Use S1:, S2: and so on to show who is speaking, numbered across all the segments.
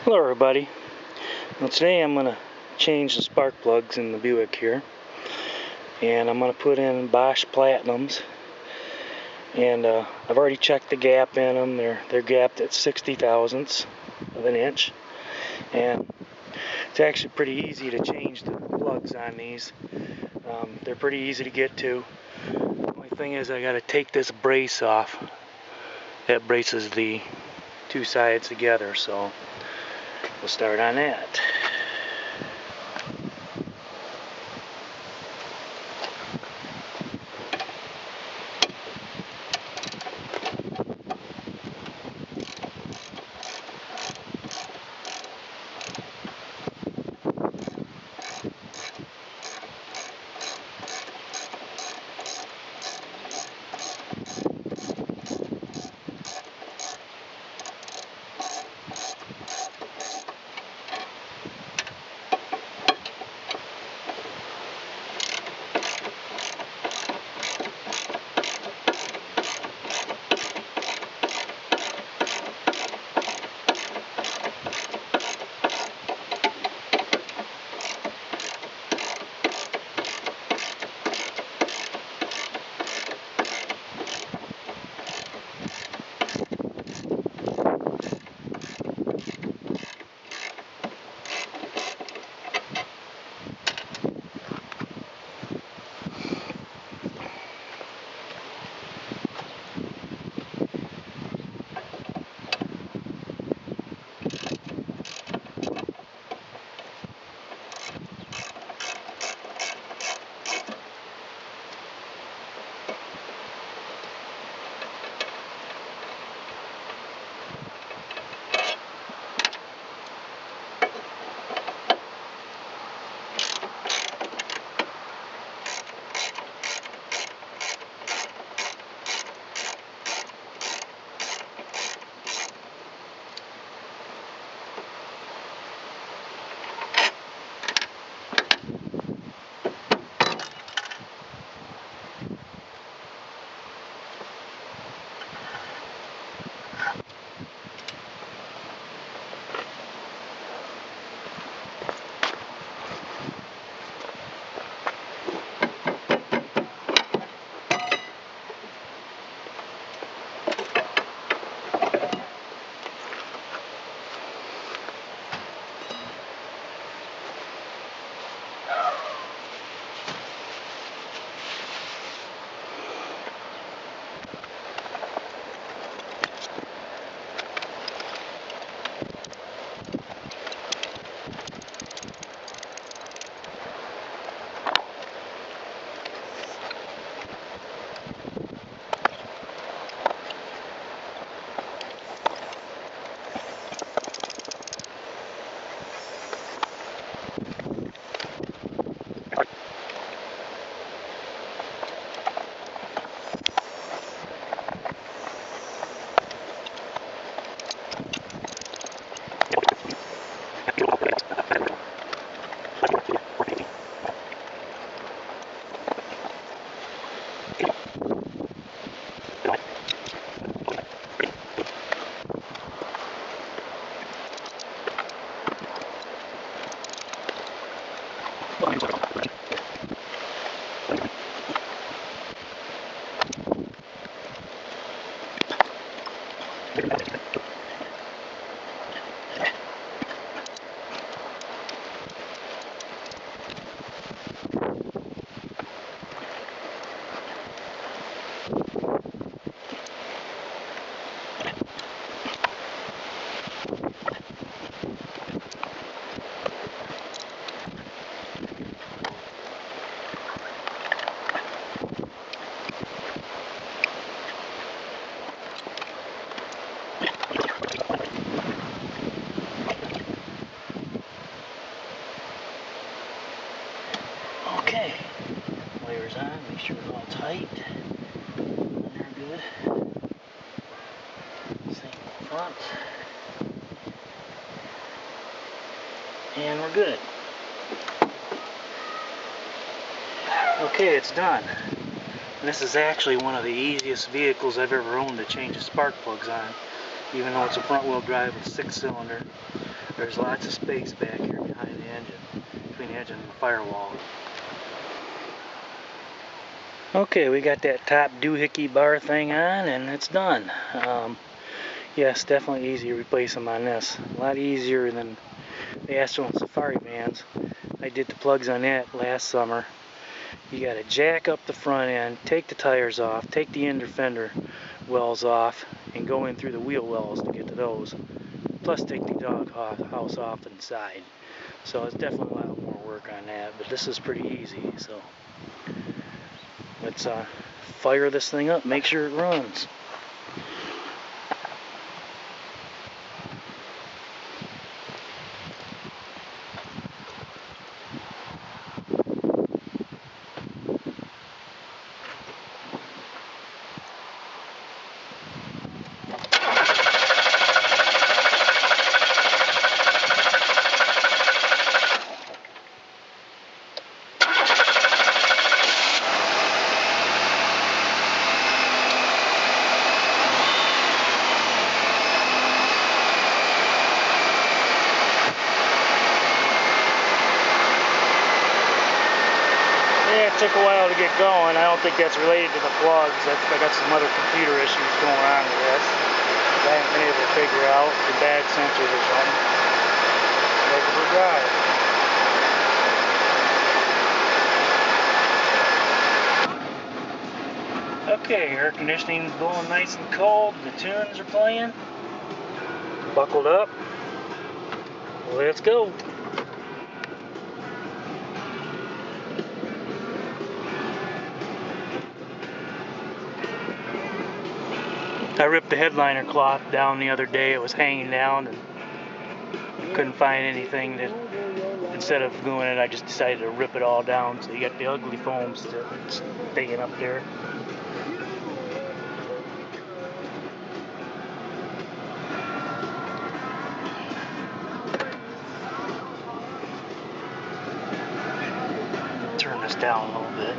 S1: Hello everybody. Well, today I'm going to change the spark plugs in the Buick here, and I'm going to put in Bosch Platinums, and I've already checked the gap in them. They're gapped at 60 thousandths of an inch, and it's actually pretty easy to change the plugs on these. They're pretty easy to get to. The only thing is I got to take this brace off that braces the two sides together, so we'll start on that. Okay, wires on, make sure they're all tight. They're good. Same front. And we're good. Okay, it's done. And this is actually one of the easiest vehicles I've ever owned to change the spark plugs on, even though it's a front wheel drive with 6-cylinder. There's lots of space back here behind the engine, between the engine and the firewall. Okay, we got that top doohickey bar thing on, and it's done. Yes, definitely easy to replace them on this. A lot easier than the Astro and Safari vans. I did the plugs on that last summer. You got to jack up the front end, take the tires off, take the inner fender wells off, and go in through the wheel wells to get to those. Plus take the dog house off inside. So it's definitely a lot more work on that, but this is pretty easy. So let's fire this thing up, make sure it runs. Yeah, it took a while to get going. I don't think that's related to the plugs. I got some other computer issues going on with this I haven't been able to figure out. The bad sensors or something. Regular drive. Okay, air conditioning's blowing nice and cold. The tunes are playing. Buckled up. Let's go. I ripped the headliner cloth down the other day. It was hanging down and couldn't find anything that, instead of gluing it, I just decided to rip it all down. So you got the ugly foam still staying up there. Turn this down a little bit.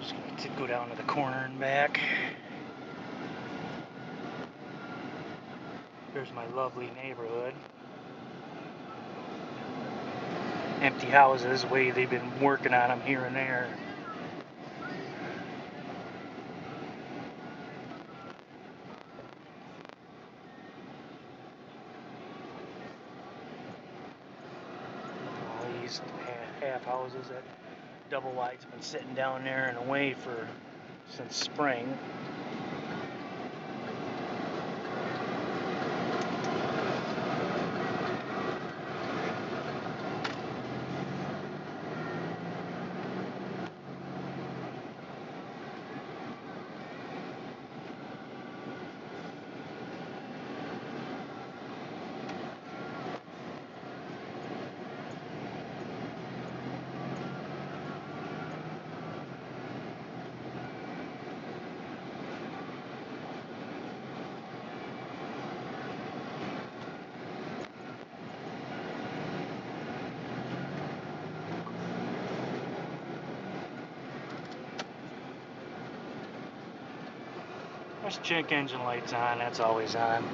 S1: Just going to go down to the corner and back. Here's my lovely neighborhood. Empty houses, the way they've been working on them here and there. All these half houses, that double wide's been sitting down there and away since spring. There's check engine lights on, that's always on.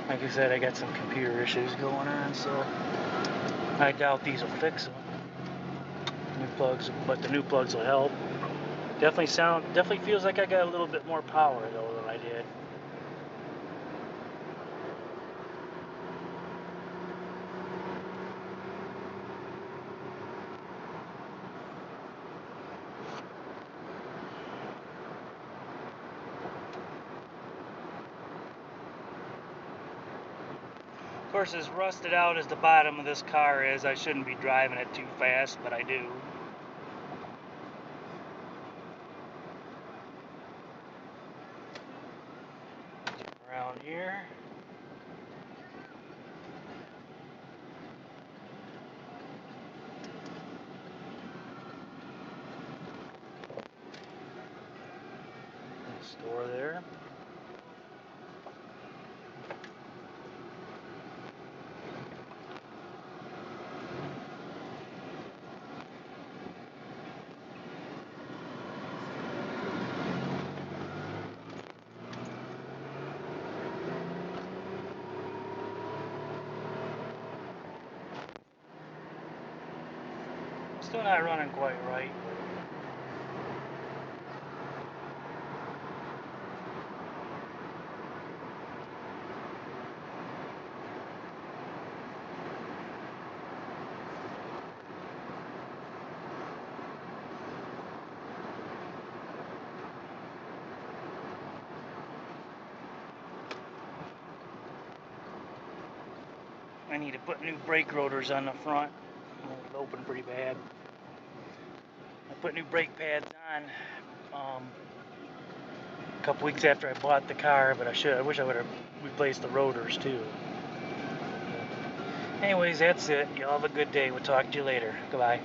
S1: Like I said, I got some computer issues going on, so I doubt these will fix them. New plugs, but the new plugs will help. Definitely feels like I got a little bit more power though than I did. Of course, as rusted out as the bottom of this car is, I shouldn't be driving it too fast, but I do. Around here. Store there. Still not running quite right. I need to put new brake rotors on the front. It's open pretty bad. I put new brake pads on a couple weeks after I bought the car, but I wish I would have replaced the rotors too. Anyways, that's it. Y'all have a good day. We'll talk to you later. Goodbye.